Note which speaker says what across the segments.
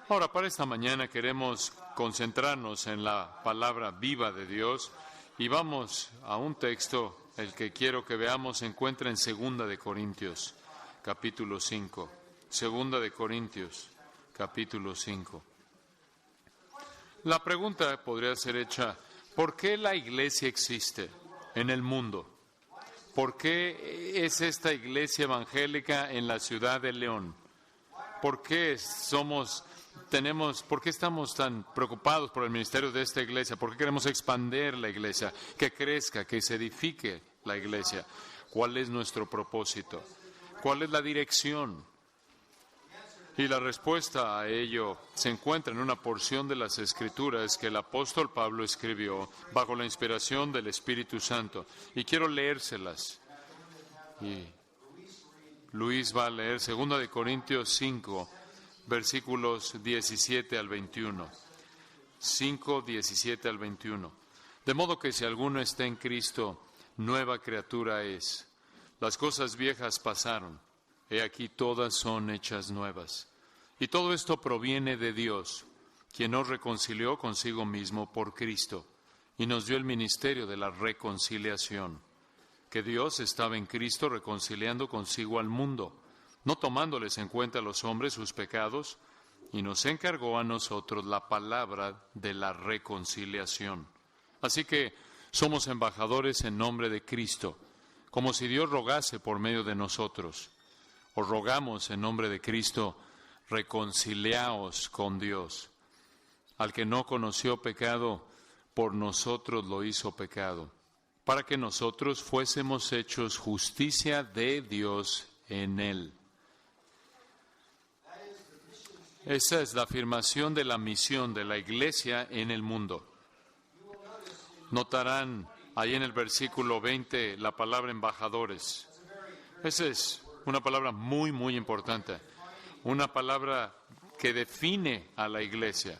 Speaker 1: Ahora, para esta mañana queremos concentrarnos en la palabra viva de Dios y vamos a un texto, el que quiero que veamos, se encuentra en 2 de Corintios, capítulo 5. 2 de Corintios, capítulo 5. La pregunta podría ser hecha, ¿por qué la iglesia existe en el mundo? ¿Por qué es esta iglesia evangélica en la ciudad de León? ¿Por qué estamos tan preocupados por el ministerio de esta iglesia? ¿Por qué queremos expandir la iglesia, que crezca, que se edifique la iglesia? ¿Cuál es nuestro propósito? ¿Cuál es la dirección? Y la respuesta a ello se encuentra en una porción de las Escrituras que el apóstol Pablo escribió bajo la inspiración del Espíritu Santo. Y quiero leérselas. Y Luis va a leer 2 de Corintios 5, versículos 17 al 21. 5, 17 al 21. De modo que si alguno está en Cristo, nueva criatura es. Las cosas viejas pasaron. He aquí todas son hechas nuevas. Y todo esto proviene de Dios, quien nos reconcilió consigo mismo por Cristo, y nos dio el ministerio de la reconciliación. Que Dios estaba en Cristo reconciliando consigo al mundo, no tomándoles en cuenta a los hombres sus pecados, y nos encargó a nosotros la palabra de la reconciliación. Así que somos embajadores en nombre de Cristo, como si Dios rogase por medio de nosotros. Os rogamos en nombre de Cristo, reconciliaos con Dios. Al que no conoció pecado, por nosotros lo hizo pecado, para que nosotros fuésemos hechos justicia de Dios en Él. Esa es la afirmación de la misión de la iglesia en el mundo. Notarán ahí en el versículo 20 la palabra embajadores. Esa es una palabra muy, muy importante. Una palabra que define a la iglesia.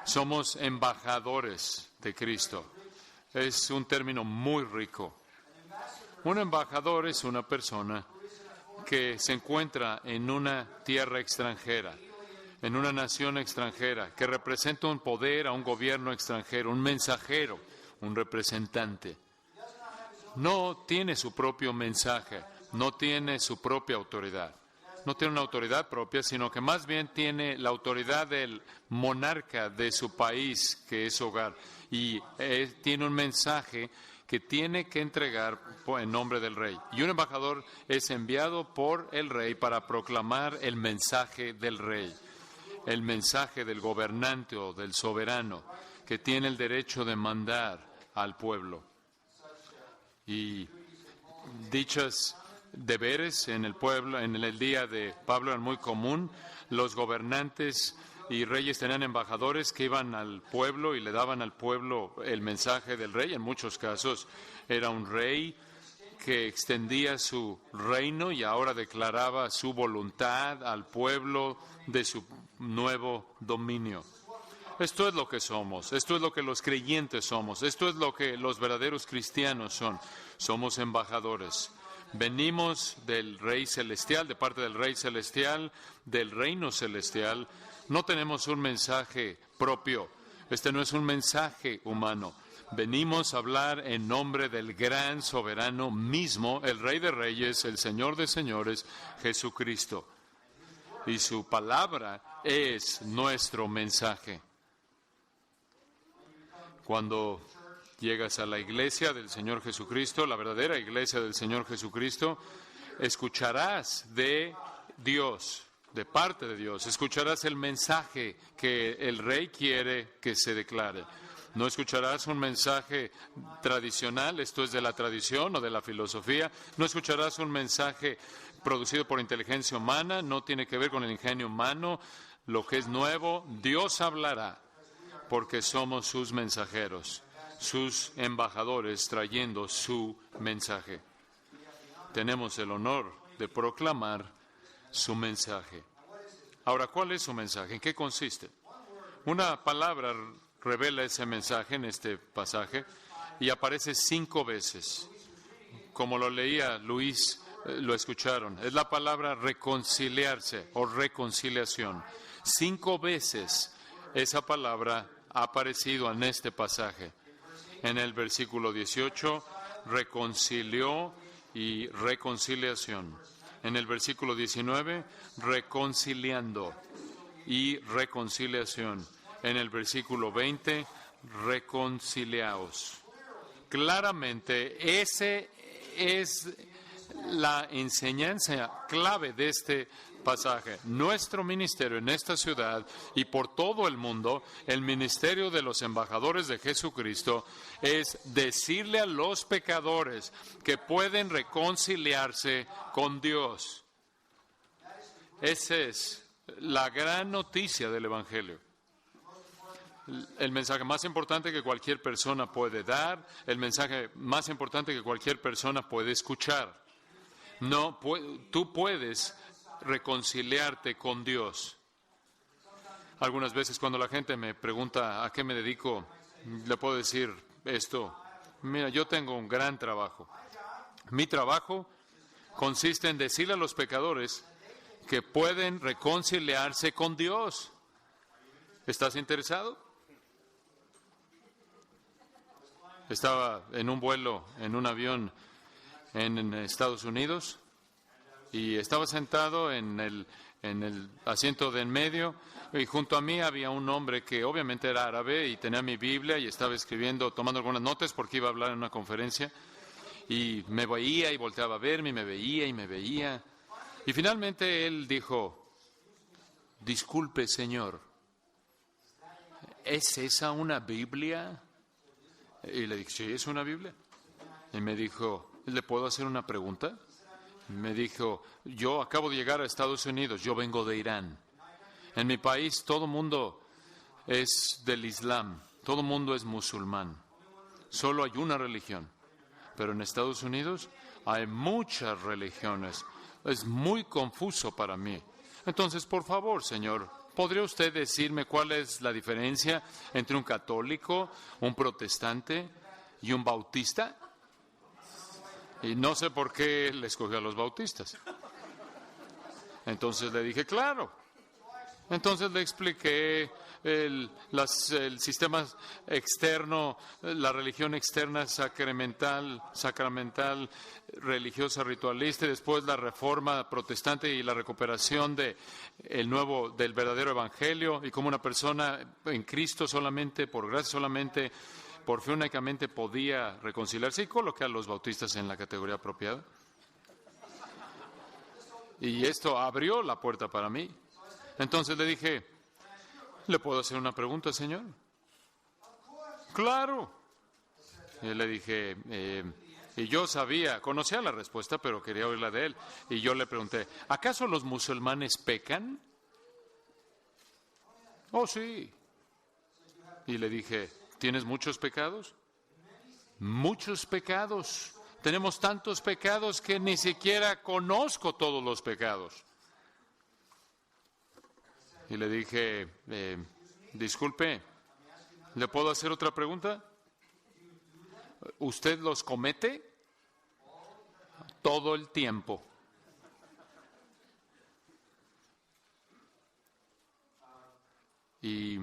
Speaker 1: Somos embajadores de Cristo. Es un término muy rico. Un embajador es una persona que se encuentra en una tierra extranjera, en una nación extranjera, que representa un poder a un gobierno extranjero, un mensajero, un representante. No tiene su propio mensaje, no tiene su propia autoridad. No tiene una autoridad propia, sino que más bien tiene la autoridad del monarca de su país, que es su hogar. Y tiene un mensaje que tiene que entregar en nombre del rey. Y un embajador es enviado por el rey para proclamar el mensaje del rey, el mensaje del gobernante o del soberano, que tiene el derecho de mandar al pueblo. Y dichas deberes en el pueblo, en el día de Pablo, eran muy común. Los gobernantes y reyes tenían embajadores que iban al pueblo y le daban al pueblo el mensaje del rey. En muchos casos era un rey que extendía su reino y ahora declaraba su voluntad al pueblo de su nuevo dominio. Esto es lo que somos, esto es lo que los creyentes somos, esto es lo que los verdaderos cristianos son. Somos embajadores. Venimos del Rey Celestial, de parte del Rey Celestial, del Reino Celestial. No tenemos un mensaje propio. Este no es un mensaje humano. Venimos a hablar en nombre del gran soberano mismo, el Rey de Reyes, el Señor de Señores, Jesucristo. Y su palabra es nuestro mensaje. Cuando llegas a la iglesia del Señor Jesucristo, la verdadera iglesia del Señor Jesucristo, escucharás de Dios, de parte de Dios, escucharás el mensaje que el Rey quiere que se declare. No escucharás un mensaje tradicional, esto es de la tradición o de la filosofía. No escucharás un mensaje producido por inteligencia humana, no tiene que ver con el ingenio humano. Lo que es nuevo, Dios hablará, porque somos sus mensajeros, sus embajadores trayendo su mensaje. Tenemos el honor de proclamar su mensaje. Ahora, ¿cuál es su mensaje? ¿En qué consiste? Una palabra revela ese mensaje en este pasaje y aparece 5 veces. Como lo leía Luis lo escucharon. Es la palabra reconciliarse o reconciliación. 5 veces esa palabra ha aparecido en este pasaje. En el versículo 18, reconcilió y reconciliación. En el versículo 19, reconciliando y reconciliación. En el versículo 20, reconciliaos. Claramente, ese es la enseñanza clave de este pasaje. Nuestro ministerio en esta ciudad y por todo el mundo, el ministerio de los embajadores de Jesucristo, es decirle a los pecadores que pueden reconciliarse con Dios. Esa es la gran noticia del Evangelio. El mensaje más importante que cualquier persona puede dar, el mensaje más importante que cualquier persona puede escuchar. No, tú puedes reconciliarte con Dios. Algunas veces cuando la gente me pregunta a qué me dedico, le puedo decir esto: mira, yo tengo un gran trabajo. Mi trabajo consiste en decirle a los pecadores que pueden reconciliarse con Dios. ¿Estás interesado? Estaba en un vuelo, en un avión en Estados Unidos, y estaba sentado en el asiento de en medio, y junto a mí había un hombre que obviamente era árabe y tenía mi Biblia y estaba escribiendo, tomando algunas notas porque iba a hablar en una conferencia, y me veía y volteaba a verme y me veía y me veía. Y finalmente él dijo: disculpe, señor, ¿es esa una Biblia? Y le dije: sí, es una Biblia. Y me dijo: ¿le puedo hacer una pregunta? Me dijo: yo acabo de llegar a Estados Unidos, yo vengo de Irán. En mi país todo el mundo es del Islam, todo el mundo es musulmán. Solo hay una religión. Pero en Estados Unidos hay muchas religiones. Es muy confuso para mí. Entonces, por favor, señor, ¿podría usted decirme cuál es la diferencia entre un católico, un protestante y un bautista? Y no sé por qué le escogió a los bautistas. Entonces le dije: claro. Entonces le expliqué el sistema externo, la religión externa sacramental, religiosa, ritualista, y después la reforma protestante y la recuperación del verdadero evangelio, y como una persona en Cristo solamente, por gracia solamente, por fe únicamente podía reconciliarse, y coloqué a los bautistas en la categoría apropiada. Y esto abrió la puerta para mí. Entonces le dije: ¿le puedo hacer una pregunta, señor? Claro. Y le dije, y yo conocía la respuesta, pero quería oírla de él. Y yo le pregunté: ¿acaso los musulmanes pecan? Oh, sí. Y le dije: ¿tienes muchos pecados? Muchos pecados. Tenemos tantos pecados que ni siquiera conozco todos los pecados. Y le dije: disculpe, ¿le puedo hacer otra pregunta? ¿Usted los comete? Todo el tiempo. ¿Y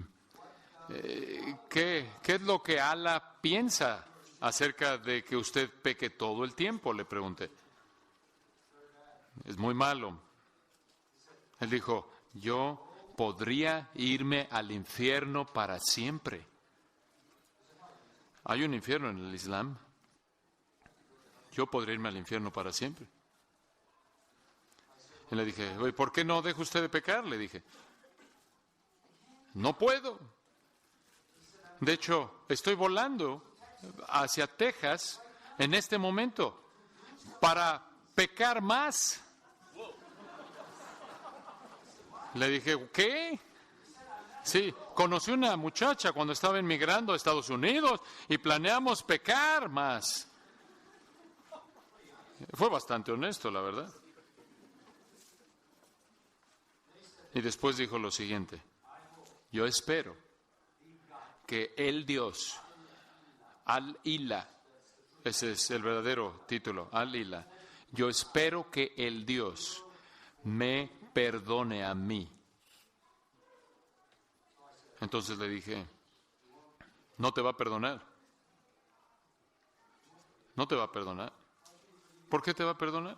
Speaker 1: qué es lo que Allah piensa acerca de que usted peque todo el tiempo? Le pregunté. Es muy malo. Él dijo: yo podría irme al infierno para siempre. ¿Hay un infierno en el Islam? Yo podría irme al infierno para siempre. Y le dije: ¿por qué no deja usted de pecar? Le dije: no puedo. De hecho, estoy volando hacia Texas en este momento para pecar más. Le dije: ¿qué? Sí, conocí una muchacha cuando estaba emigrando a Estados Unidos y planeamos pecar más. Fue bastante honesto, la verdad. Y después dijo lo siguiente: yo espero que el Dios, Al-Ilah, ese es el verdadero título, Al-Ilah, Yo espero que el Dios me perdone a mí. Entonces le dije, no te va a perdonar. No te va a perdonar. ¿Por qué te va a perdonar?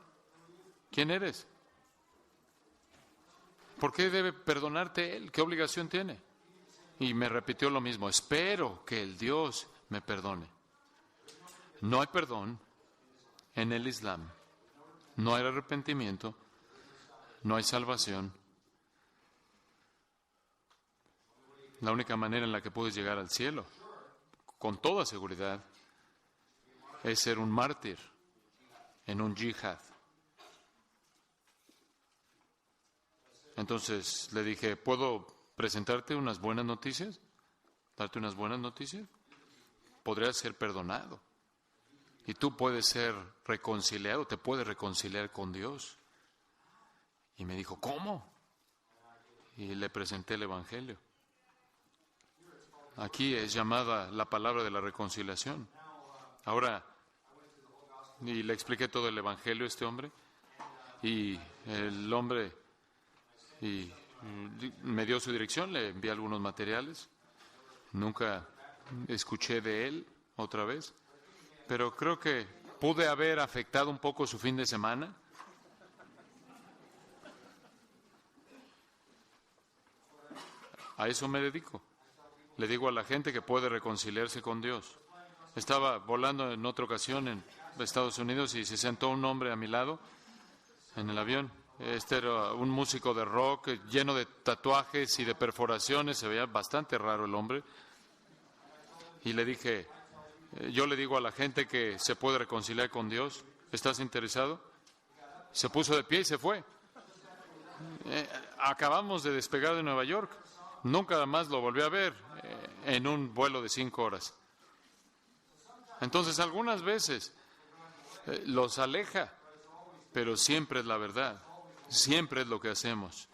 Speaker 1: ¿Quién eres? ¿Por qué debe perdonarte Él? ¿Qué obligación tiene? Y me repitió lo mismo, espero que el Dios me perdone. No hay perdón en el Islam. No hay arrepentimiento. No hay salvación. La única manera en la que puedes llegar al cielo, con toda seguridad, es ser un mártir en un yihad. Entonces le dije, ¿puedo presentarte unas buenas noticias? ¿Darte unas buenas noticias? Podrías ser perdonado. Y tú puedes ser reconciliado, te puedes reconciliar con Dios. Y me dijo, ¿cómo? Y le presenté el Evangelio. Aquí es llamada la palabra de la reconciliación. Ahora, y le expliqué todo el Evangelio a este hombre, y el hombre me dio su dirección, le envié algunos materiales. Nunca escuché de él otra vez, pero creo que pude haber afectado un poco su fin de semana. A eso me dedico. Le digo a la gente que puede reconciliarse con Dios. Estaba volando en otra ocasión en Estados Unidos y se sentó un hombre a mi lado en el avión. Este era un músico de rock lleno de tatuajes y de perforaciones. Se veía bastante raro el hombre. Y le dije, yo le digo a la gente que se puede reconciliar con Dios. ¿Estás interesado? Se puso de pie y se fue. Acabamos de despegar de Nueva York. Nunca más lo volví a ver en un vuelo de 5 horas. Entonces, algunas veces los aleja, pero siempre es la verdad. Siempre es lo que hacemos.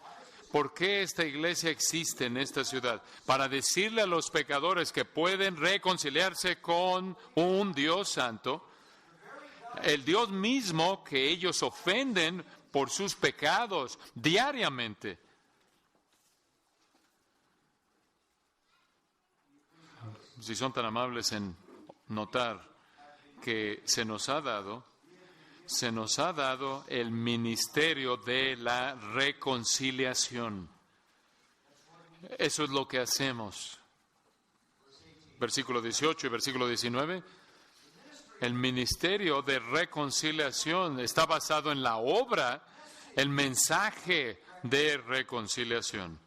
Speaker 1: ¿Por qué esta iglesia existe en esta ciudad? Para decirle a los pecadores que pueden reconciliarse con un Dios santo, el Dios mismo que ellos ofenden por sus pecados diariamente. Si son tan amables en notar que se nos ha dado el ministerio de la reconciliación. Eso es lo que hacemos. Versículo 18 y versículo 19. El ministerio de reconciliación está basado en la obra, el mensaje de reconciliación.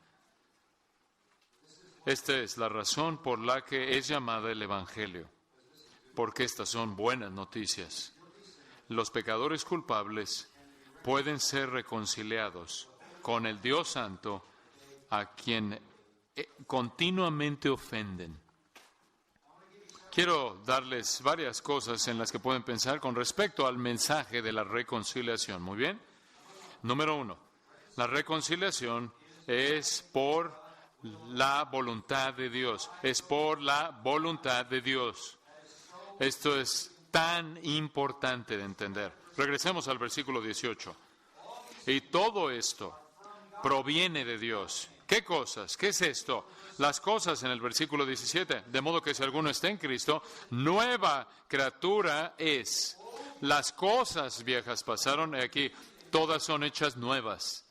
Speaker 1: Esta es la razón por la que es llamada el Evangelio, porque estas son buenas noticias. Los pecadores culpables pueden ser reconciliados con el Dios Santo a quien continuamente ofenden. Quiero darles varias cosas en las que pueden pensar con respecto al mensaje de la reconciliación. Muy bien. Número 1. La reconciliación es por la voluntad de Dios. Es por la voluntad de Dios. Esto es tan importante de entender. Regresemos al versículo 18. Y todo esto proviene de Dios. ¿Qué cosas? ¿Qué es esto? Las cosas en el versículo 17. De modo que si alguno está en Cristo, nueva criatura es. Las cosas viejas pasaron, y aquí todas son hechas nuevas.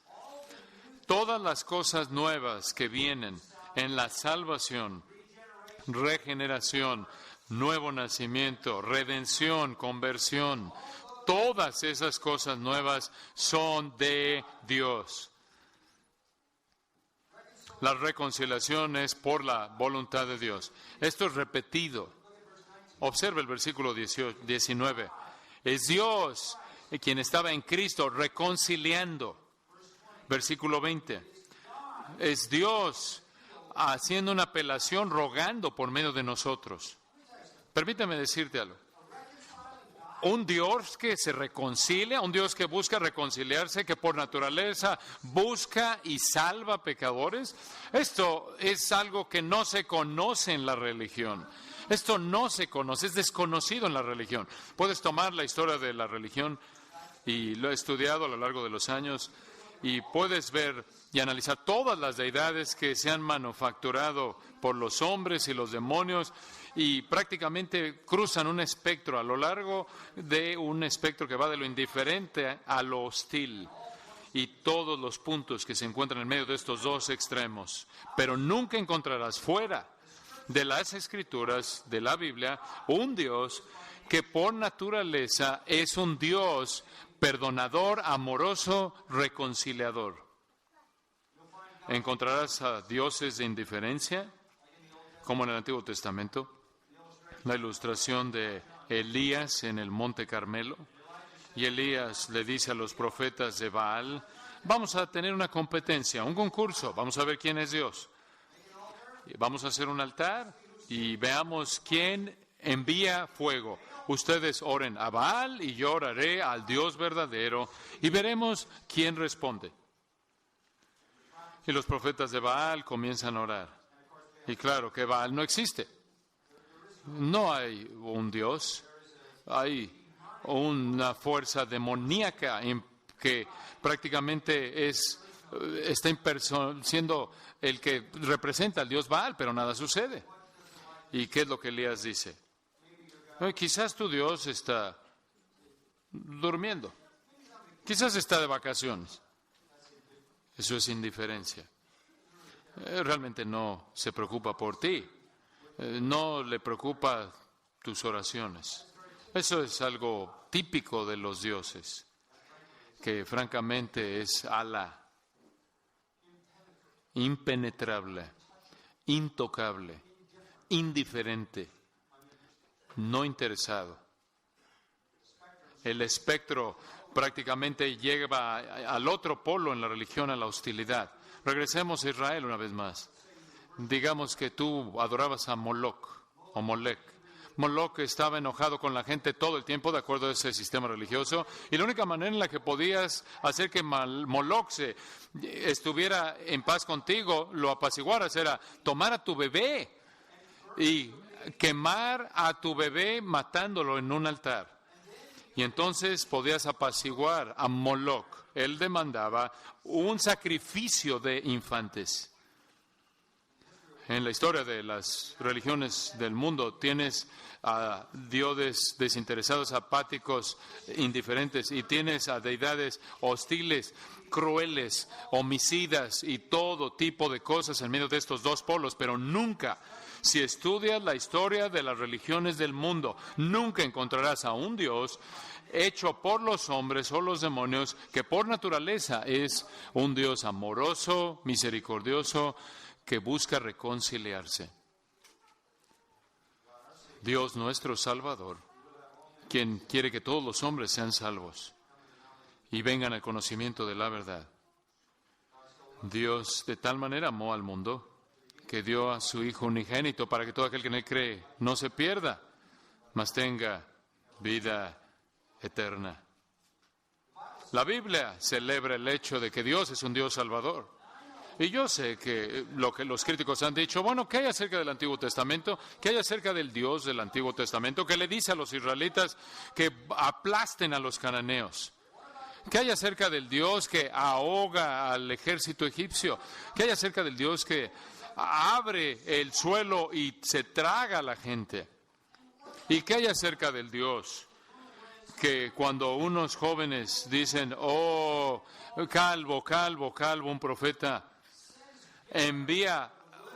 Speaker 1: Todas las cosas nuevas que vienen en la salvación, regeneración, nuevo nacimiento, redención, conversión, todas esas cosas nuevas son de Dios. La reconciliación es por la voluntad de Dios. Esto es repetido. Observe el versículo 19. Es Dios quien estaba en Cristo reconciliando. Versículo 20. Es Dios haciendo una apelación, rogando por medio de nosotros. Permítame decirte algo. Un Dios que se reconcilia, un Dios que busca reconciliarse, que por naturaleza busca y salva pecadores. Esto es algo que no se conoce en la religión. Esto no se conoce, es desconocido en la religión. Puedes tomar la historia de la religión y lo he estudiado a lo largo de los años, y puedes ver y analizar todas las deidades que se han manufacturado por los hombres y los demonios, y prácticamente cruzan un espectro a lo largo de un espectro que va de lo indiferente a lo hostil, y todos los puntos que se encuentran en medio de estos dos extremos. Pero nunca encontrarás fuera de las Escrituras, de la Biblia, un Dios que por naturaleza es un Dios perdonador, amoroso, reconciliador. Encontrarás a dioses de indiferencia, como en el Antiguo Testamento, la ilustración de Elías en el Monte Carmelo. Y Elías le dice a los profetas de Baal: vamos a tener una competencia, un concurso, vamos a ver quién es Dios. Vamos a hacer un altar y veamos quién envía fuego. Ustedes oren a Baal y yo oraré al Dios verdadero y veremos quién responde. Y los profetas de Baal comienzan a orar. Y claro que Baal no existe. No hay un Dios, hay una fuerza demoníaca que prácticamente está siendo el que representa al Dios Baal, pero nada sucede. ¿Y qué es lo que Elías dice? Quizás tu Dios está durmiendo, quizás está de vacaciones. Eso es indiferencia. Realmente no se preocupa por ti, no le preocupa tus oraciones. Eso es algo típico de los dioses, que francamente es ala, impenetrable, intocable, indiferente, no interesado. El espectro prácticamente llega al otro polo en la religión, a la hostilidad. Regresemos a Israel una vez más. Digamos que tú adorabas a Moloch o Molech. Moloch estaba enojado con la gente todo el tiempo, de acuerdo a ese sistema religioso, y la única manera en la que podías hacer que Moloch estuviera en paz contigo, lo apaciguaras, era tomar a tu bebé y quemar a tu bebé matándolo en un altar. Y entonces podías apaciguar a Moloch. Él demandaba un sacrificio de infantes. En la historia de las religiones del mundo tienes a dioses desinteresados, apáticos, indiferentes, y tienes a deidades hostiles, crueles, homicidas y todo tipo de cosas en medio de estos dos polos, pero nunca, si estudias la historia de las religiones del mundo, nunca encontrarás a un Dios hecho por los hombres o los demonios que por naturaleza es un Dios amoroso, misericordioso, que busca reconciliarse. Dios nuestro Salvador, quien quiere que todos los hombres sean salvos y vengan al conocimiento de la verdad. Dios de tal manera amó al mundo que dio a su Hijo unigénito para que todo aquel que en él cree no se pierda, mas tenga vida eterna. La Biblia celebra el hecho de que Dios es un Dios salvador. Y yo sé que lo que los críticos han dicho, bueno, ¿qué hay acerca del Antiguo Testamento? ¿Qué hay acerca del Dios del Antiguo Testamento que le dice a los israelitas que aplasten a los cananeos? ¿Qué hay acerca del Dios que ahoga al ejército egipcio? ¿Qué hay acerca del Dios que abre el suelo y se traga a la gente? ¿Y qué hay acerca del Dios que cuando unos jóvenes dicen, oh, calvo, un profeta envía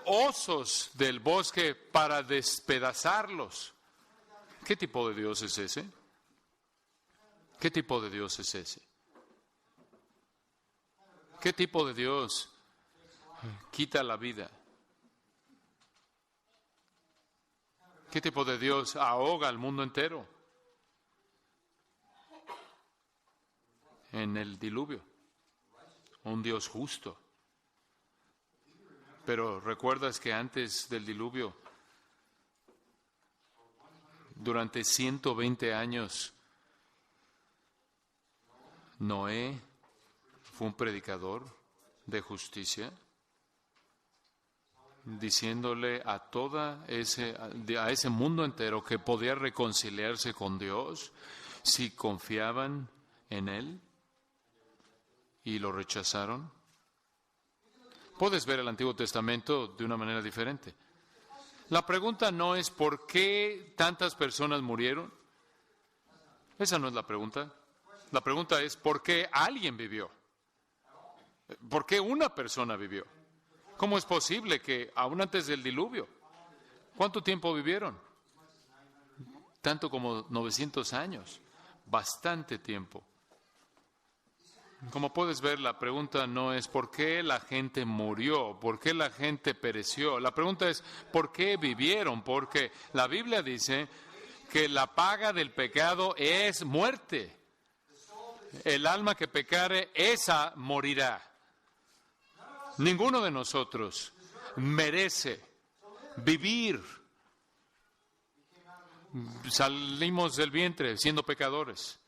Speaker 1: osos del bosque para despedazarlos? ¿Qué tipo de Dios es ese? ¿Qué tipo de Dios es ese? ¿Qué tipo de Dios quita la vida? ¿Qué tipo de Dios ahoga al mundo entero en el diluvio? Un Dios justo. Pero ¿recuerdas que antes del diluvio, durante 120 años, Noé fue un predicador de justicia, diciéndole a ese mundo entero que podía reconciliarse con Dios si confiaban en Él y lo rechazaron. Puedes ver el Antiguo Testamento de una manera diferente. La pregunta no es ¿por qué tantas personas murieron? Esa no es la pregunta. La pregunta es ¿por qué alguien vivió? ¿Por qué una persona vivió? ¿Cómo es posible que aún antes del diluvio? ¿Cuánto tiempo vivieron? Tanto como 900 años. Bastante tiempo. Como puedes ver, la pregunta no es ¿por qué la gente murió? ¿Por qué la gente pereció? La pregunta es ¿por qué vivieron? Porque la Biblia dice que la paga del pecado es muerte. El alma que pecare, esa morirá. Ninguno de nosotros merece vivir. Salimos del vientre siendo pecadores.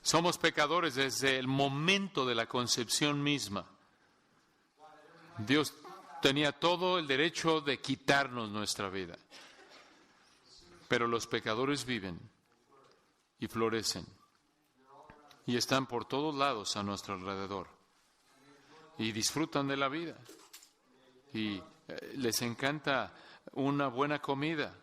Speaker 1: Somos pecadores desde el momento de la concepción misma. Dios tenía todo el derecho de quitarnos nuestra vida. Pero los pecadores viven y florecen. Y están por todos lados a nuestro alrededor. Y disfrutan de la vida. Y les encanta una buena comida.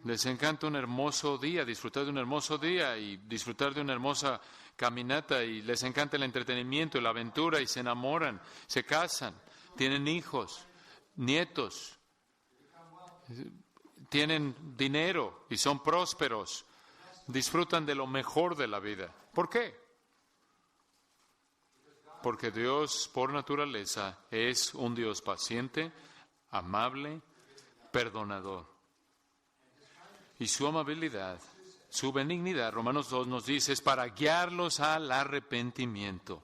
Speaker 1: Les encanta un hermoso día, disfrutar de un hermoso día y disfrutar de una hermosa caminata. Y les encanta el entretenimiento y la aventura y se enamoran, se casan, tienen hijos, nietos, tienen dinero y son prósperos. Disfrutan de lo mejor de la vida. ¿Por qué? Porque Dios, por naturaleza, es un Dios paciente, amable, perdonador. Y su amabilidad, su benignidad, Romanos 2 nos dice, es para guiarlos al arrepentimiento.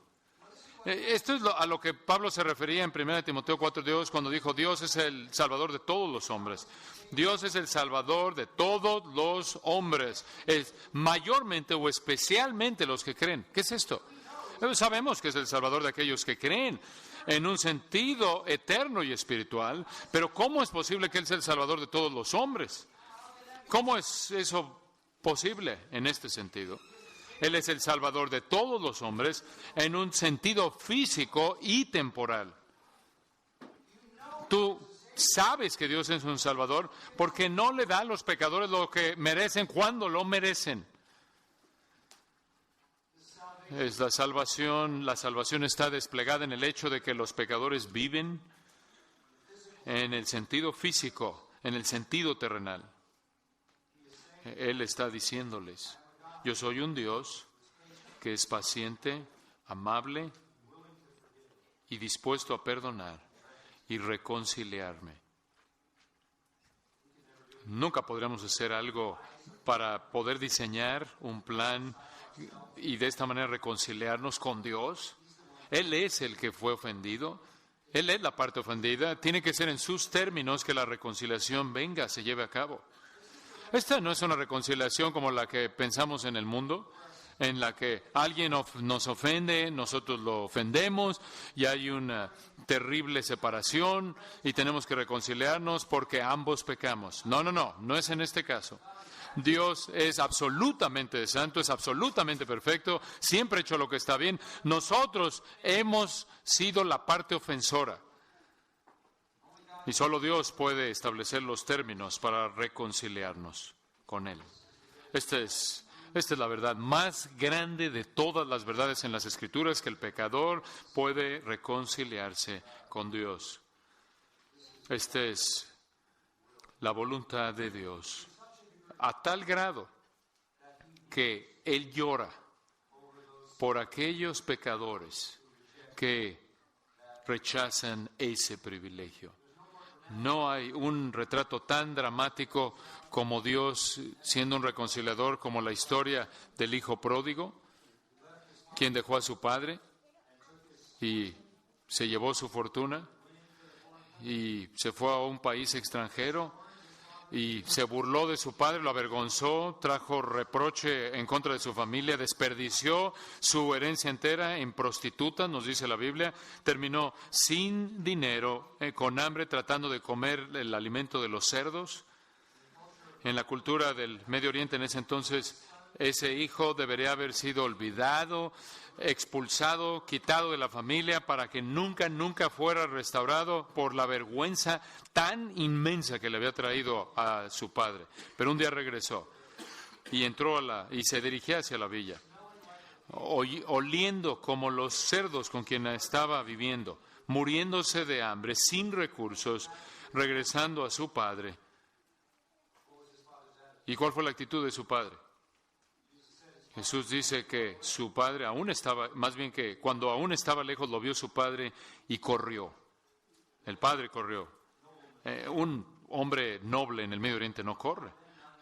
Speaker 1: Esto es a lo que Pablo se refería en 1 Timoteo 4:2 cuando dijo, Dios es el Salvador de todos los hombres. Dios es el Salvador de todos los hombres, es mayormente o especialmente los que creen. ¿Qué es esto? Sabemos que es el Salvador de aquellos que creen en un sentido eterno y espiritual, pero ¿cómo es posible que Él sea el Salvador de todos los hombres? ¿Cómo es eso posible en este sentido? Él es el Salvador de todos los hombres en un sentido físico y temporal. Tú sabes que Dios es un Salvador porque no le da a los pecadores lo que merecen cuando lo merecen. Es la salvación está desplegada en el hecho de que los pecadores viven en el sentido físico, en el sentido terrenal. Él está diciéndoles, yo soy un Dios que es paciente, amable y dispuesto a perdonar y reconciliarme. Nunca podremos hacer algo para poder diseñar un plan y de esta manera reconciliarnos con Dios. Él es el que fue ofendido. Él es la parte ofendida. Tiene que ser en sus términos que la reconciliación venga, se lleve a cabo. Esta no es una reconciliación como la que pensamos en el mundo, en la que alguien nos ofende, nosotros lo ofendemos y hay una terrible separación y tenemos que reconciliarnos porque ambos pecamos. No es en este caso. Dios es absolutamente santo, es absolutamente perfecto, siempre ha hecho lo que está bien. Nosotros hemos sido la parte ofensora. Y solo Dios puede establecer los términos para reconciliarnos con Él. Esta es la verdad más grande de todas las verdades en las Escrituras, que el pecador puede reconciliarse con Dios. Esta es la voluntad de Dios, a tal grado que Él llora por aquellos pecadores que rechazan ese privilegio. No hay un retrato tan dramático como Dios siendo un reconciliador, como la historia del hijo pródigo, quien dejó a su padre y se llevó su fortuna y se fue a un país extranjero y se burló de su padre, lo avergonzó, trajo reproche en contra de su familia, desperdició su herencia entera en prostitutas, nos dice la Biblia, terminó sin dinero, con hambre, tratando de comer el alimento de los cerdos. En la cultura del Medio Oriente en ese entonces, Ese hijo debería haber sido olvidado, expulsado, quitado de la familia para que nunca, nunca fuera restaurado por la vergüenza tan inmensa que le había traído a su padre. Pero un día regresó y entró y se dirigía hacia la villa, oliendo como los cerdos con quien estaba viviendo, muriéndose de hambre, sin recursos, regresando a su padre. ¿Y cuál fue la actitud de su padre? Jesús dice que su padre aún estaba, más bien que cuando aún estaba lejos lo vio su padre y corrió. El padre corrió. Un hombre noble en el Medio Oriente no corre.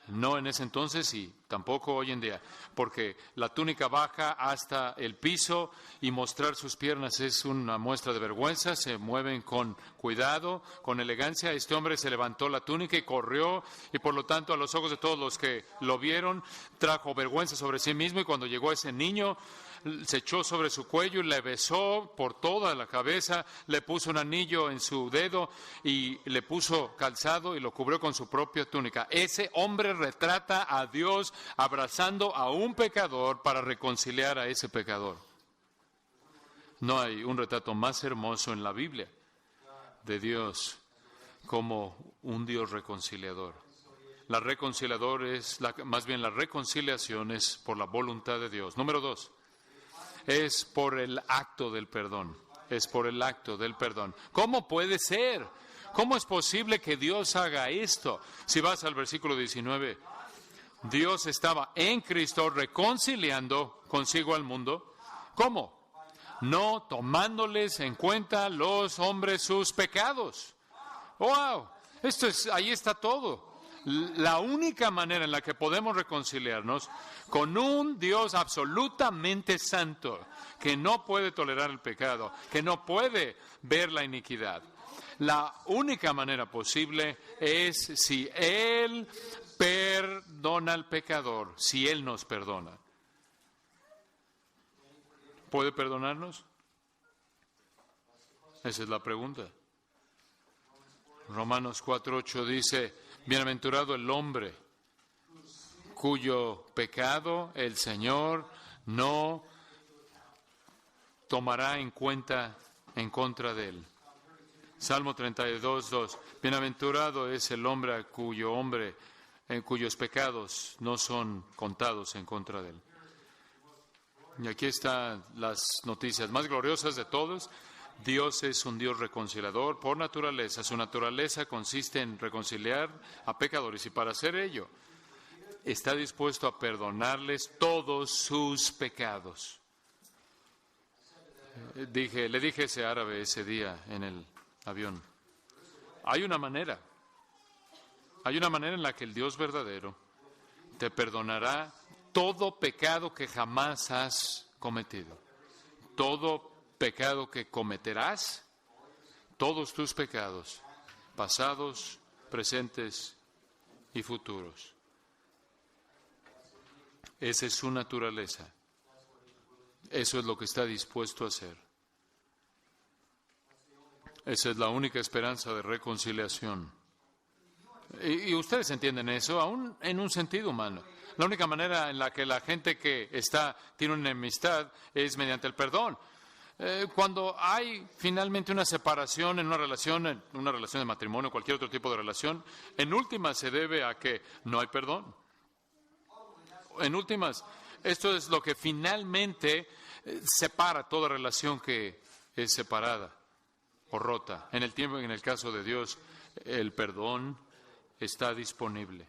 Speaker 1: No en ese entonces y tampoco hoy en día, porque la túnica baja hasta el piso y mostrar sus piernas es una muestra de vergüenza. Se mueven con cuidado, con elegancia. Este hombre se levantó la túnica y corrió, y por lo tanto a los ojos de todos los que lo vieron trajo vergüenza sobre sí mismo. Y cuando llegó ese niño, se echó sobre su cuello y le besó por toda la cabeza, le puso un anillo en su dedo y le puso calzado y lo cubrió con su propia túnica. Ese hombre retrata a Dios abrazando a un pecador para reconciliar a ese pecador. No hay un retrato más hermoso en la Biblia de Dios como un Dios reconciliador. La reconciliación es por la voluntad de Dios. Número 2. Es por el acto del perdón. Es por el acto del perdón. ¿Cómo puede ser? ¿Cómo es posible que Dios haga esto? Si vas al versículo 19, Dios estaba en Cristo reconciliando consigo al mundo. ¿Cómo? No tomándoles en cuenta los hombres sus pecados. ¡Wow! Ahí está todo. La única manera en la que podemos reconciliarnos con un Dios absolutamente santo, que no puede tolerar el pecado, que no puede ver la iniquidad. La única manera posible es si Él perdona al pecador, si Él nos perdona. ¿Puede perdonarnos? Esa es la pregunta. Romanos 4:8 dice: bienaventurado el hombre cuyo pecado el Señor no tomará en cuenta en contra de él. Salmo 32:2. Bienaventurado es el hombre cuyos pecados no son contados en contra de él. Y aquí están las noticias más gloriosas de todos. Dios es un Dios reconciliador por naturaleza. Su naturaleza consiste en reconciliar a pecadores y para hacer ello está dispuesto a perdonarles todos sus pecados. Le dije a ese árabe ese día en el avión, hay una manera en la que el Dios verdadero te perdonará todo pecado que jamás has cometido, todo pecado que cometerás, todos tus pecados, pasados, presentes y futuros. Esa es su naturaleza. Eso es lo que está dispuesto a hacer. Esa es la única esperanza de reconciliación. Y ustedes entienden eso, aún en un sentido humano. La única manera en la que la gente que tiene una enemistad es mediante el perdón. Cuando hay finalmente una separación en una relación de matrimonio, cualquier otro tipo de relación, en últimas se debe a que no hay perdón. En últimas, esto es lo que finalmente separa toda relación que es separada o rota. En el caso de Dios, el perdón está disponible.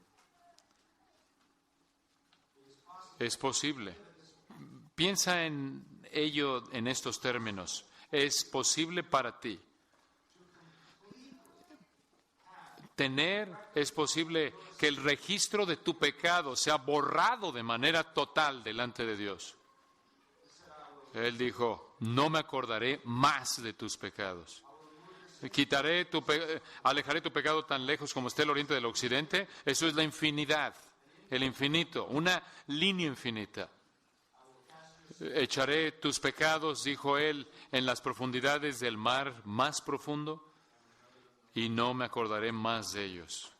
Speaker 1: Es posible. Piensa en ello en estos términos. Es posible para ti. Es posible que el registro de tu pecado sea borrado de manera total delante de Dios. Él dijo: no me acordaré más de tus pecados. Alejaré tu pecado tan lejos como esté el oriente del occidente. Eso es la infinidad, el infinito, una línea infinita. Echaré tus pecados, dijo él, en las profundidades del mar más profundo y no me acordaré más de ellos.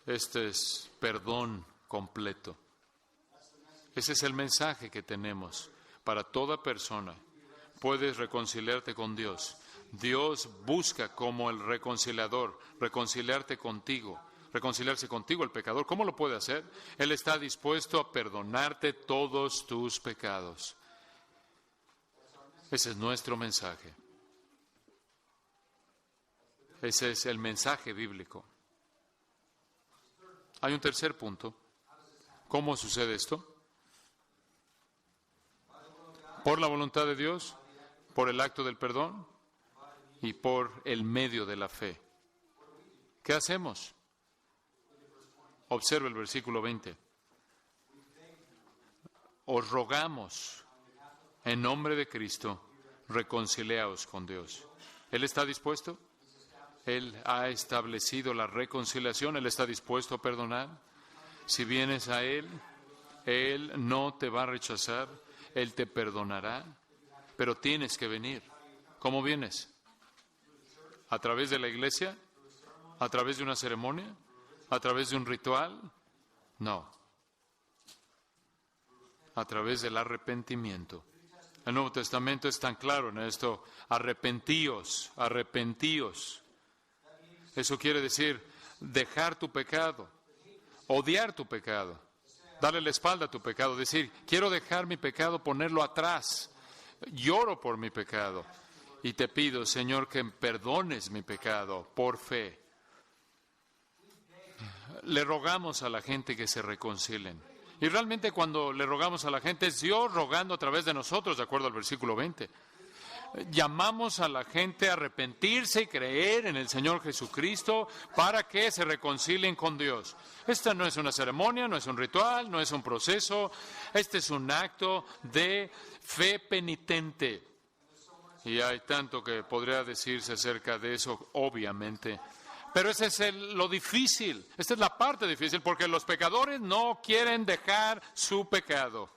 Speaker 1: Este es perdón completo. Ese es el mensaje que tenemos para toda persona. Puedes reconciliarte con Dios. Dios busca como el reconciliador, reconciliarse contigo el pecador. ¿Cómo lo puede hacer? Él está dispuesto a perdonarte todos tus pecados. Ese es nuestro mensaje. Ese es el mensaje bíblico. Hay un tercer punto. ¿Cómo sucede esto? Por la voluntad de Dios, por el acto del perdón y por el medio de la fe. ¿Qué hacemos? Observa el versículo 20. Os rogamos, en nombre de Cristo, reconciliaos con Dios. ¿Él está dispuesto? Él ha establecido la reconciliación. Él está dispuesto a perdonar. Si vienes a Él, Él no te va a rechazar. Él te perdonará. Pero tienes que venir. ¿Cómo vienes? ¿A través de la iglesia? ¿A través de una ceremonia? ¿A través de un ritual? No. A través del arrepentimiento. El Nuevo Testamento es tan claro en esto. Arrepentíos, arrepentíos. Eso quiere decir dejar tu pecado, odiar tu pecado, darle la espalda a tu pecado, decir, quiero dejar mi pecado, ponerlo atrás. Lloro por mi pecado y te pido, Señor, que perdones mi pecado por fe. Le rogamos a la gente que se reconcilien. Y realmente cuando le rogamos a la gente es Dios rogando a través de nosotros, de acuerdo al versículo 20. Llamamos a la gente a arrepentirse y creer en el Señor Jesucristo para que se reconcilien con Dios. Esta no es una ceremonia, no es un ritual, no es un proceso. Este es un acto de fe penitente. Y hay tanto que podría decirse acerca de eso, obviamente. Pero ese es lo difícil. Esta es la parte difícil porque los pecadores no quieren dejar su pecado.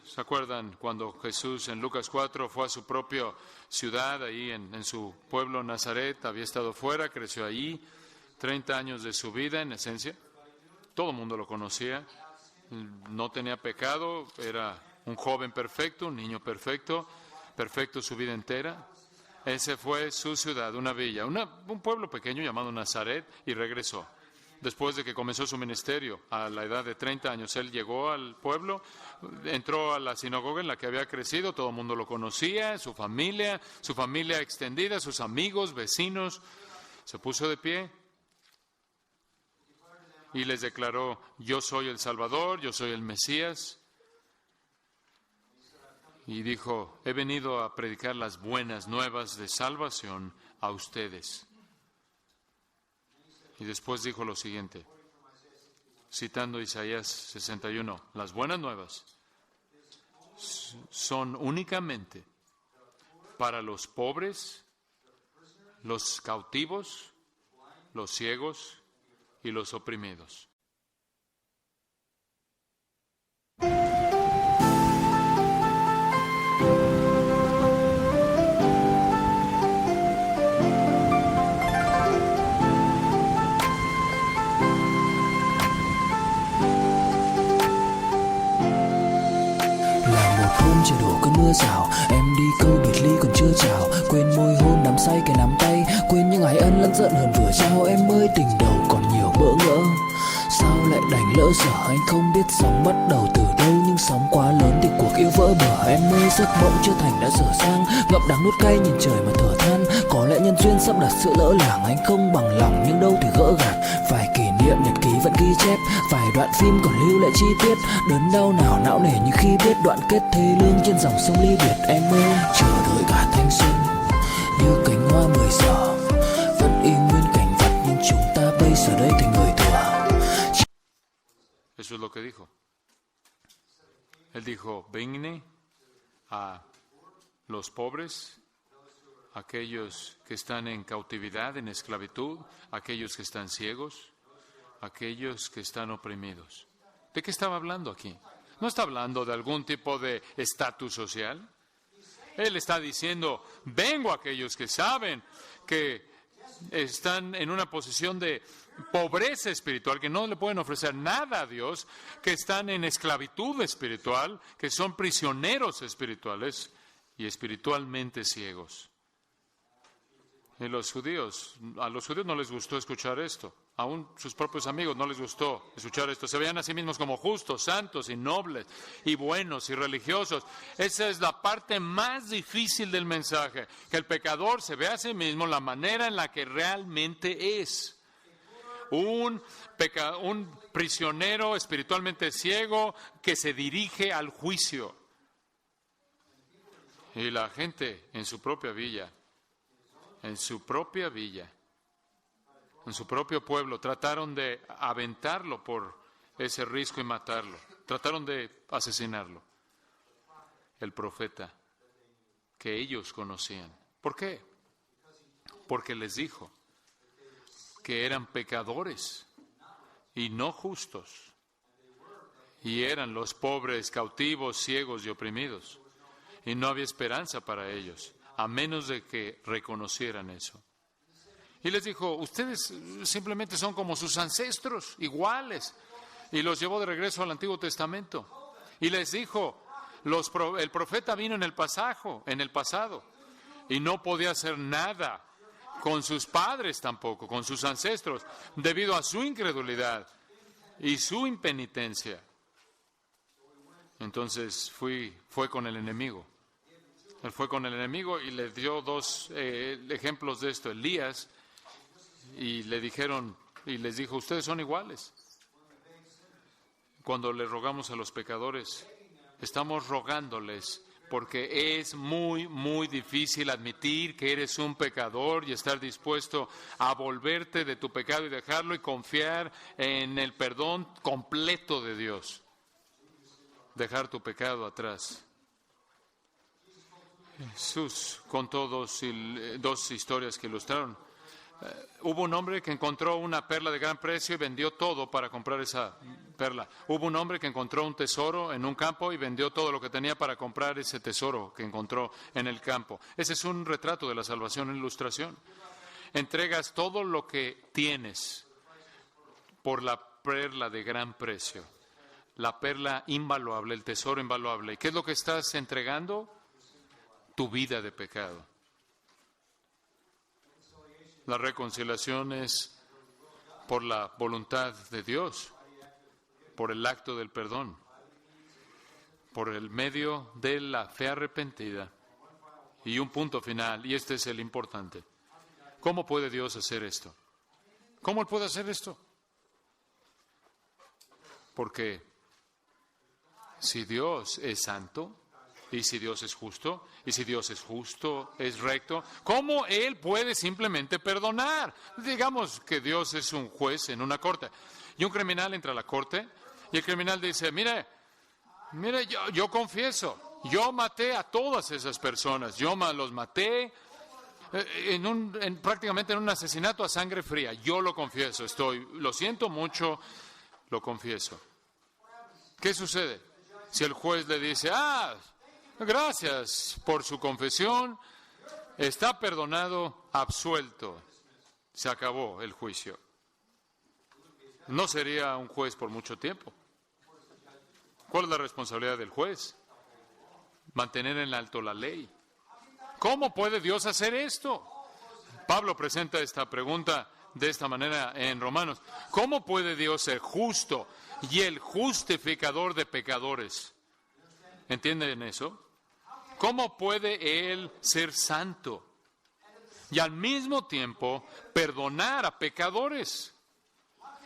Speaker 1: ¿Se acuerdan cuando Jesús en Lucas 4 fue a su propia ciudad, ahí en su pueblo Nazaret? Había estado fuera, creció allí, 30 años de su vida en esencia. Todo el mundo lo conocía, no tenía pecado, era un joven perfecto, un niño perfecto, perfecto su vida entera. Ese fue su ciudad, una villa, un pueblo pequeño llamado Nazaret, y regresó. Después de que comenzó su ministerio, a la edad de 30 años, él llegó al pueblo, entró a la sinagoga en la que había crecido, todo el mundo lo conocía, su familia extendida, sus amigos, vecinos. Se puso de pie y les declaró, yo soy el Salvador, yo soy el Mesías. Y dijo, he venido a predicar las buenas nuevas de salvación a ustedes. Y después dijo lo siguiente, citando Isaías 61, las buenas nuevas son únicamente para los pobres, los cautivos, los ciegos y los oprimidos.
Speaker 2: Trời đổ cơn mưa rào, em đi câu biệt ly còn chưa chào. Quên môi hôn nắm say cái nắm tay, quên những ái ân lẫn giận hờn vừa trao. Em ơi tình đầu còn nhiều bỡ ngỡ, sao lại đành lỡ dở. Anh không biết sóng bắt đầu từ đâu, nhưng sóng quá lớn thì cuộc yêu vỡ bờ. Em ơi giấc mộng chưa thành đã dở dang, ngậm đắng nuốt cay nhìn trời mà thở than. Có lẽ nhân duyên sắp đặt sự lỡ làng, anh không bằng lòng nhưng đâu thể gỡ gạt. Vài kỷ niệm nhật ký vẫn ghi chép, vài đoạn phim còn lưu lại chi tiết. Đớn đau nào não nề như khi biết đoạn kết thê lương trên dòng sông ly biệt. Em ơi chờ đợi cả thanh xuân như cánh hoa 10 giờ, vẫn y nguyên cảnh vật nhưng chúng ta bây giờ đây thành người thừa.
Speaker 1: Eso es lo que dijo. Él dijo, vine a los pobres, aquellos que están en cautividad, en esclavitud, aquellos que están ciegos, aquellos que están oprimidos. ¿De qué estaba hablando aquí? No está hablando de algún tipo de estatus social. Él está diciendo, vengo a aquellos que saben que están en una posición de pobreza espiritual, que no le pueden ofrecer nada a Dios, que están en esclavitud espiritual, que son prisioneros espirituales y espiritualmente ciegos. Y a los judíos no les gustó escuchar esto. Aún sus propios amigos no les gustó escuchar esto. Se veían a sí mismos como justos, santos y nobles y buenos y religiosos. Esa es la parte más difícil del mensaje, que el pecador se ve a sí mismo la manera en la que realmente es. Un prisionero espiritualmente ciego que se dirige al juicio. Y la gente en su propia villa, en su propio pueblo, trataron de aventarlo por ese risco y matarlo. Trataron de asesinarlo. El profeta que ellos conocían. ¿Por qué? Porque les dijo que eran pecadores y no justos. Y eran los pobres, cautivos, ciegos y oprimidos. Y no había esperanza para ellos, a menos de que reconocieran eso. Y les dijo, ustedes simplemente son como sus ancestros, iguales. Y los llevó de regreso al Antiguo Testamento. Y les dijo, el profeta vino en el pasado, y no podía hacer nada con sus padres tampoco, con sus ancestros, debido a su incredulidad y su impenitencia. Entonces fue con el enemigo. Él fue con el enemigo y le dio dos ejemplos de esto. Elías, y les dijo, ustedes son iguales. Cuando le rogamos a los pecadores, estamos rogándoles porque es muy, muy difícil admitir que eres un pecador y estar dispuesto a volverte de tu pecado y dejarlo y confiar en el perdón completo de Dios. Dejar tu pecado atrás. Jesús contó dos historias que ilustraron. Hubo un hombre que encontró una perla de gran precio y vendió todo para comprar esa perla. Hubo un hombre que encontró un tesoro en un campo y vendió todo lo que tenía para comprar ese tesoro que encontró en el campo. Ese es un retrato de la salvación en ilustración. Entregas todo lo que tienes por la perla de gran precio. La perla invaluable, el tesoro invaluable. ¿Y qué es lo que estás entregando? Tu vida de pecado. La reconciliación es por la voluntad de Dios, por el acto del perdón, por el medio de la fe arrepentida. Y un punto final, y este es el importante. ¿Cómo puede Dios hacer esto? ¿Cómo Él puede hacer esto? Porque si Dios es santo, y si Dios es justo, es recto, ¿cómo Él puede simplemente perdonar? Digamos que Dios es un juez en una corte, y un criminal entra a la corte, y el criminal dice, mire, yo confieso, yo maté a todas esas personas, yo los maté prácticamente en un asesinato a sangre fría, yo lo confieso, lo siento mucho, lo confieso. ¿Qué sucede? Si el juez le dice, gracias por su confesión, está perdonado, absuelto, se acabó el juicio. No sería un juez por mucho tiempo. ¿Cuál es la responsabilidad del juez? Mantener en alto la ley. ¿Cómo puede Dios hacer esto? Pablo presenta esta pregunta de esta manera en Romanos. ¿Cómo puede Dios ser justo y el justificador de pecadores? ¿Entienden eso? ¿Cómo puede Él ser santo y al mismo tiempo perdonar a pecadores?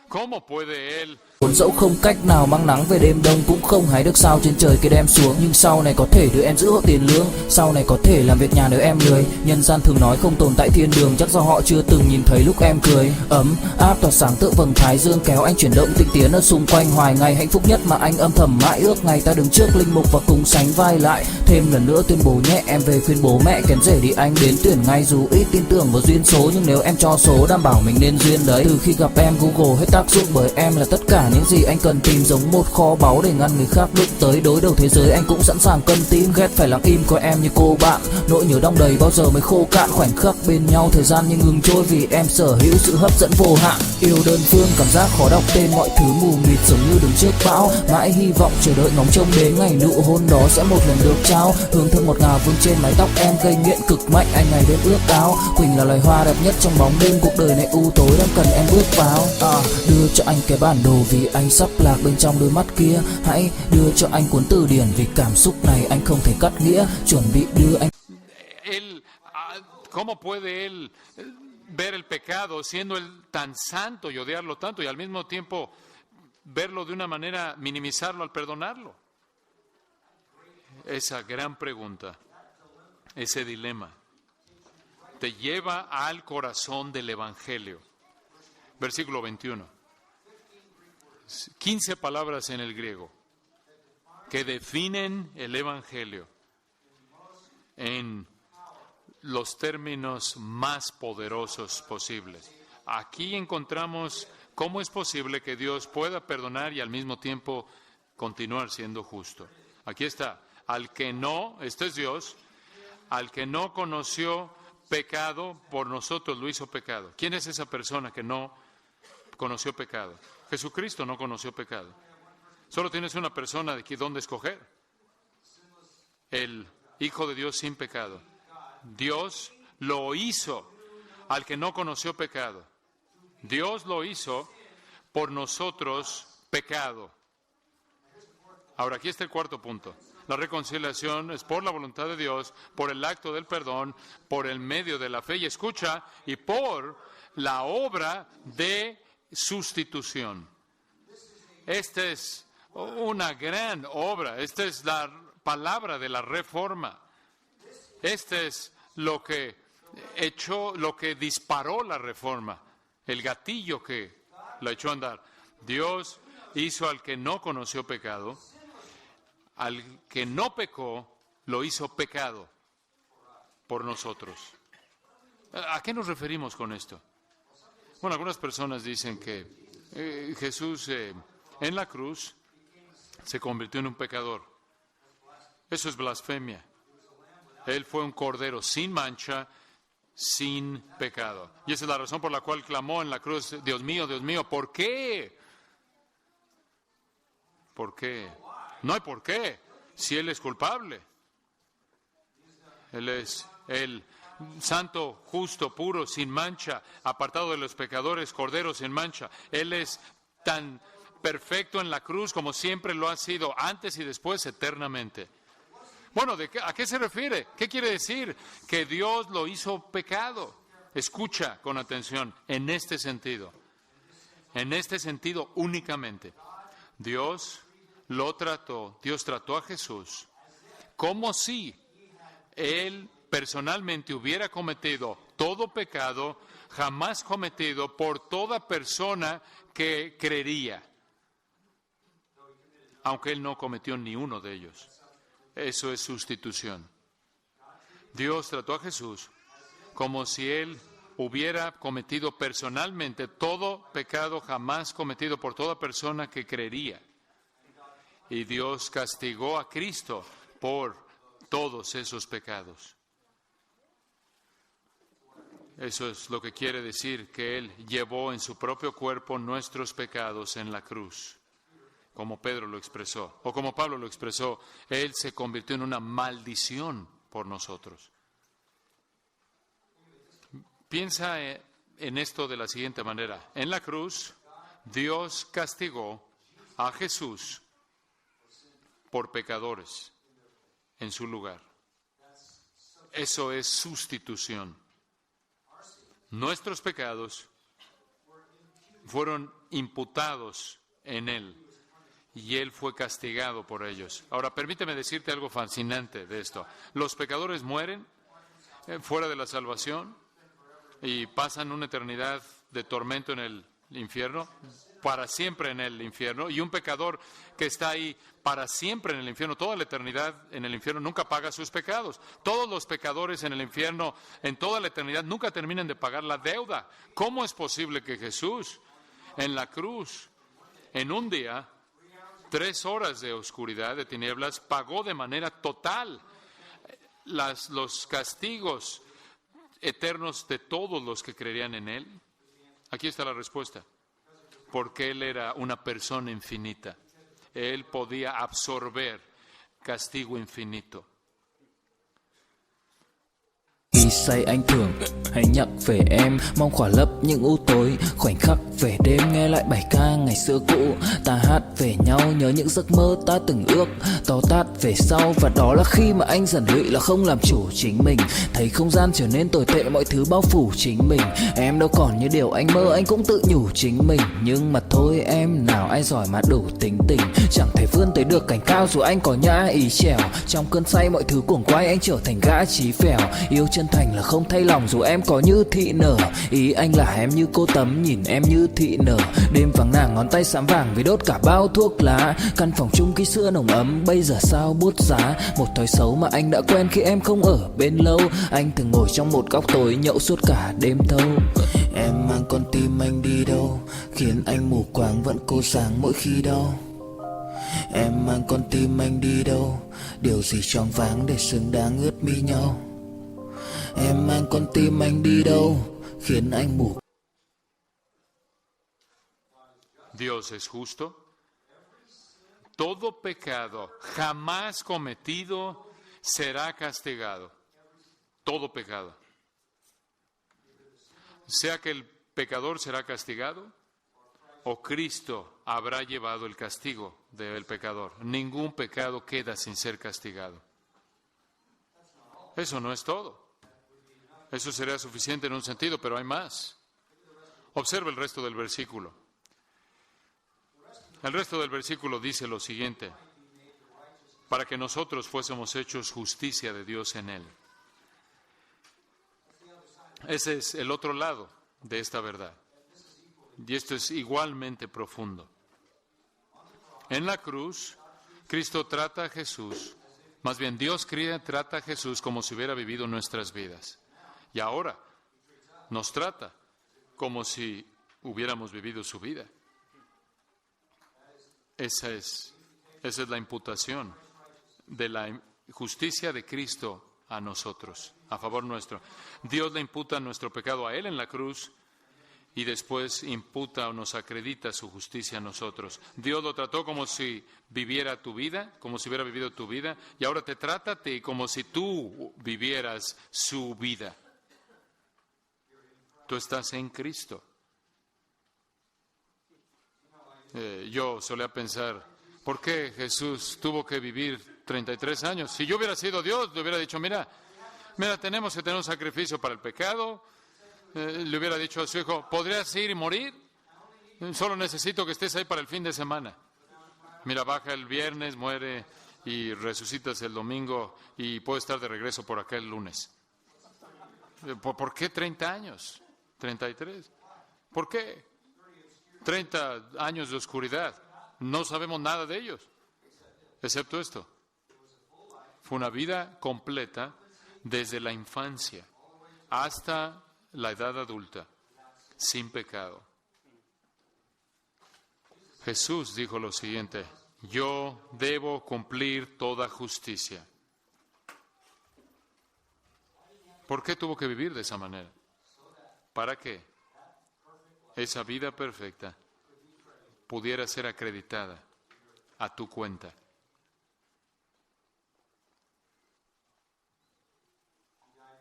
Speaker 1: ¿Cómo puede Él?
Speaker 2: Buồn dẫu không cách nào mang nắng về đêm đông, cũng không hái được sao trên trời kia đem xuống, nhưng sau này có thể đưa em giữ hộ tiền lương, sau này có thể làm việc nhà nếu em lười. Nhân gian thường nói không tồn tại thiên đường, chắc do họ chưa từng nhìn thấy lúc em cười. Ấm áp tỏa sáng tựa vầng thái dương, kéo anh chuyển động tinh tiến ở xung quanh hoài ngày. Hạnh phúc nhất mà anh âm thầm mãi ước, ngày ta đứng trước linh mục và cùng sánh vai lại. Thêm lần nữa tuyên bố nhẹ, em về khuyên bố mẹ kén rể đi anh đến tuyển ngay. Dù ít tin tưởng vào duyên số, nhưng nếu em cho số đảm bảo mình nên duyên đấy. Từ khi gặp em Google hết tác dụng, bởi em là tất cả cả những gì anh cần tìm, giống một kho báu để ngăn người khác đụng tới. Đối đầu thế giới anh cũng sẵn sàng cân tín, ghét phải lặng im coi em như cô bạn. Nỗi nhớ đong đầy bao giờ mới khô cạn, khoảnh khắc bên nhau thời gian như ngừng trôi vì em sở hữu sự hấp dẫn vô hạn. Yêu đơn phương cảm giác khó đọc tên, mọi thứ mù mịt giống như đứng trước bão. Mãi hy vọng chờ đợi ngóng trông đến ngày nụ hôn đó sẽ một lần được trao. Hương thơm ngọt ngào vương trên mái tóc em, gây nghiện cực mạnh anh ngày đêm ước ao. Quỳnh là loài hoa đẹp nhất trong bóng đêm, cuộc đời này u tối đang cần em bước vào. Đưa cho anh cái bản đồ vì anh sắp lạc bên trong đôi mắt kia. Hãy đưa cho anh cuốn từ điển vì cảm xúc này anh không thể cắt nghĩa. Chuẩn bị đưa anh.
Speaker 1: ¿Cómo puede él ver el pecado siendo él tan santo y odiarlo tanto y al mismo tiempo verlo de una manera, minimizarlo al perdonarlo? Esa gran pregunta, ese dilema, te lleva al corazón del Evangelio. Versículo 21. 15 palabras en el griego que definen el Evangelio en los términos más poderosos posibles. Aquí encontramos cómo es posible que Dios pueda perdonar y al mismo tiempo continuar siendo justo. Aquí está. Al que no, este es Dios, al que no conoció pecado, por nosotros lo hizo pecado. ¿Quién es esa persona que no conoció pecado? Jesucristo no conoció pecado. Solo tienes una persona de aquí donde escoger. El Hijo de Dios sin pecado. Dios lo hizo al que no conoció pecado. Dios lo hizo por nosotros pecado. Ahora, aquí está el cuarto punto. La reconciliación es por la voluntad de Dios, por el acto del perdón, por el medio de la fe y escucha, y por la obra de sustitución. Esta es una gran obra. Esta es la palabra de la reforma. Este es lo que disparó la reforma, el gatillo que la echó a andar. Dios hizo al que no conoció pecado, al que no pecó, lo hizo pecado por nosotros. ¿A qué nos referimos con esto? Bueno, algunas personas dicen que Jesús en la cruz se convirtió en un pecador. Eso es blasfemia. Él fue un cordero sin mancha, sin pecado. Y esa es la razón por la cual clamó en la cruz, Dios mío, ¿por qué? ¿Por qué? No hay por qué, si Él es culpable. Él es el santo, justo, puro, sin mancha, apartado de los pecadores, cordero sin mancha. Él es tan perfecto en la cruz como siempre lo ha sido, antes y después, eternamente. Bueno, ¿a qué se refiere? ¿Qué quiere decir? Que Dios lo hizo pecado. Escucha con atención, en este sentido únicamente. Dios trató a Jesús como si Él personalmente hubiera cometido todo pecado jamás cometido por toda persona que creería, aunque Él no cometió ni uno de ellos. Eso es sustitución. Dios trató a Jesús como si Él hubiera cometido personalmente todo pecado jamás cometido por toda persona que creería. Y Dios castigó a Cristo por todos esos pecados. Eso es lo que quiere decir que Él llevó en su propio cuerpo nuestros pecados en la cruz. Como Pedro lo expresó, o como Pablo lo expresó, Él se convirtió en una maldición por nosotros. Piensa en esto de la siguiente manera. En la cruz, Dios castigó a Jesús por pecadores en su lugar. Eso es sustitución. Nuestros pecados fueron imputados en Él. Y Él fue castigado por ellos. Ahora, permíteme decirte algo fascinante de esto. Los pecadores mueren fuera de la salvación y pasan una eternidad de tormento en el infierno, para siempre en el infierno. Y un pecador que está ahí para siempre en el infierno, toda la eternidad en el infierno, nunca paga sus pecados. Todos los pecadores en el infierno, en toda la eternidad, nunca terminan de pagar la deuda. ¿Cómo es posible que Jesús, en la cruz, En un día, 3 horas de oscuridad, de tinieblas, pagó de manera total los castigos eternos de todos los que creerían en Él. Aquí está la respuesta. Porque Él era una persona infinita. Él podía absorber castigo infinito.
Speaker 2: Khi say anh thường hay nhắc về em, mong khỏa lấp những u tối, khoảnh khắc về đêm nghe lại bài ca ngày xưa cũ. Ta hát về nhau nhớ những giấc mơ ta từng ước, to tát về sau. Và đó là khi mà anh dần lụy là không làm chủ chính mình, thấy không gian trở nên tồi tệ, mọi thứ bao phủ chính mình. Em đâu còn như điều anh mơ, anh cũng tự nhủ chính mình. Nhưng mà thôi em, nào ai giỏi mà đủ tính tình, chẳng thể vươn tới được cảnh cao dù anh có nhã ý trèo. Trong cơn say mọi thứ cuồng quay, anh trở thành gã chí phèo. Yêu chân thành là không thay lòng dù em có như thị nở. Ý anh là em như cô tấm, nhìn em như thị nở. Đêm vắng nàng ngón tay xám vàng vì đốt cả bao thuốc lá. Căn phòng chung ký sữa nồng ấm bây giờ sao bút giá. Một thói xấu mà anh đã quen khi em không ở bên lâu. Anh thường ngồi trong một góc tối nhậu suốt cả đêm thâu. Em mang con tim anh đi đâu, khiến anh mù quáng vẫn cố sáng mỗi khi đau. Em mang con tim anh đi đâu, điều gì choáng váng để xứng đáng ướt mi nhau. Em mang con tim anh đi đâu, khiến anh mù.
Speaker 1: Dios es justo. Todo pecado jamás cometido será castigado. Todo pecado. Sea que el pecador será castigado o Cristo habrá llevado el castigo del pecador. Ningún pecado queda sin ser castigado. Eso no es todo. Eso sería suficiente en un sentido, pero hay más. Observa el resto del versículo. El resto del versículo dice lo siguiente: para que nosotros fuésemos hechos justicia de Dios en Él. Ese es el otro lado de esta verdad. Y esto es igualmente profundo. En la cruz, Cristo trata a Jesús, más bien Dios trata a Jesús como si hubiera vivido nuestras vidas. Y ahora nos trata como si hubiéramos vivido su vida. Esa es la imputación de la justicia de Cristo a nosotros, a favor nuestro. Dios le imputa nuestro pecado a Él en la cruz y después imputa o nos acredita su justicia a nosotros. Dios lo trató como si viviera tu vida, como si hubiera vivido tu vida, y ahora te trata a ti como si tú vivieras su vida. Tú estás en Cristo. Yo solía pensar, ¿por qué Jesús tuvo que vivir 33 años? Si yo hubiera sido Dios, le hubiera dicho, mira, tenemos que tener un sacrificio para el pecado. Le hubiera dicho a su hijo, ¿podrías ir y morir? Solo necesito que estés ahí para el fin de semana. Mira, baja el viernes, muere y resucitas el domingo y puedes estar de regreso por acá el lunes. ¿Por qué 30 años? 33. ¿Por qué? 30 años de oscuridad. No sabemos nada de ellos, excepto esto. Fue una vida completa desde la infancia hasta la edad adulta, sin pecado. Jesús dijo lo siguiente: yo debo cumplir toda justicia. ¿Por qué tuvo que vivir de esa manera? ¿Para qué? Esa vida perfecta pudiera ser acreditada a tu cuenta.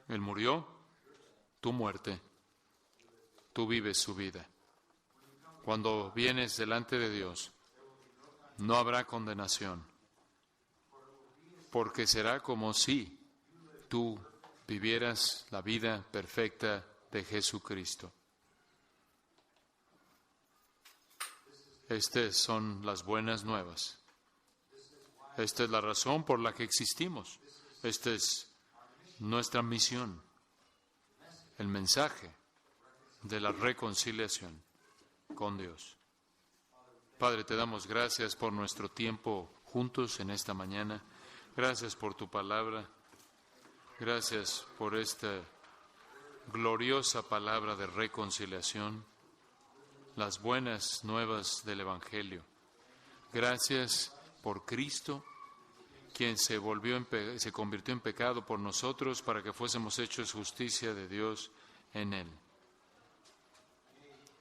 Speaker 1: Él murió, tu muerte, tú vives su vida. Cuando vienes delante de Dios, no habrá condenación, porque será como si tú vivieras la vida perfecta de Jesucristo. Estas son las buenas nuevas. Esta es la razón por la que existimos. Esta es nuestra misión, el mensaje de la reconciliación con Dios. Padre, te damos gracias por nuestro tiempo juntos en esta mañana. Gracias por tu palabra. Gracias por esta gloriosa palabra de reconciliación. las buenas nuevas del Evangelio. Gracias por Cristo, quien se convirtió en pecado por nosotros para que fuésemos hechos justicia de Dios en Él.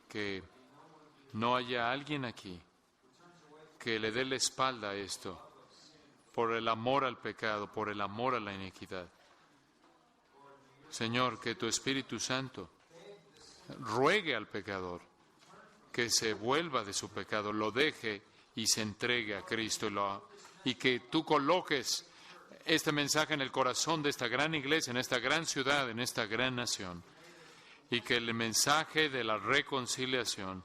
Speaker 1: Que no haya alguien aquí que le dé la espalda a esto por el amor al pecado, por el amor a la iniquidad. Señor, que tu Espíritu Santo ruegue al pecador que se vuelva de su pecado, lo deje y se entregue a Cristo y que tú coloques este mensaje en el corazón de esta gran iglesia, en esta gran ciudad, en esta gran nación, y que el mensaje de la reconciliación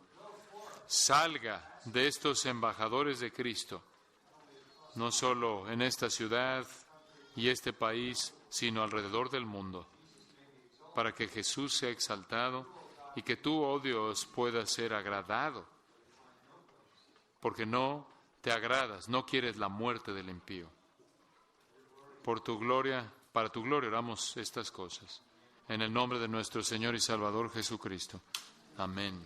Speaker 1: salga de estos embajadores de Cristo, no solo en esta ciudad y este país, sino alrededor del mundo, para que Jesús sea exaltado y que tú, oh Dios, puedas ser agradado, porque no te agradas, no quieres la muerte del impío. Por tu gloria, para tu gloria oramos estas cosas. En el nombre de nuestro Señor y Salvador Jesucristo. Amén.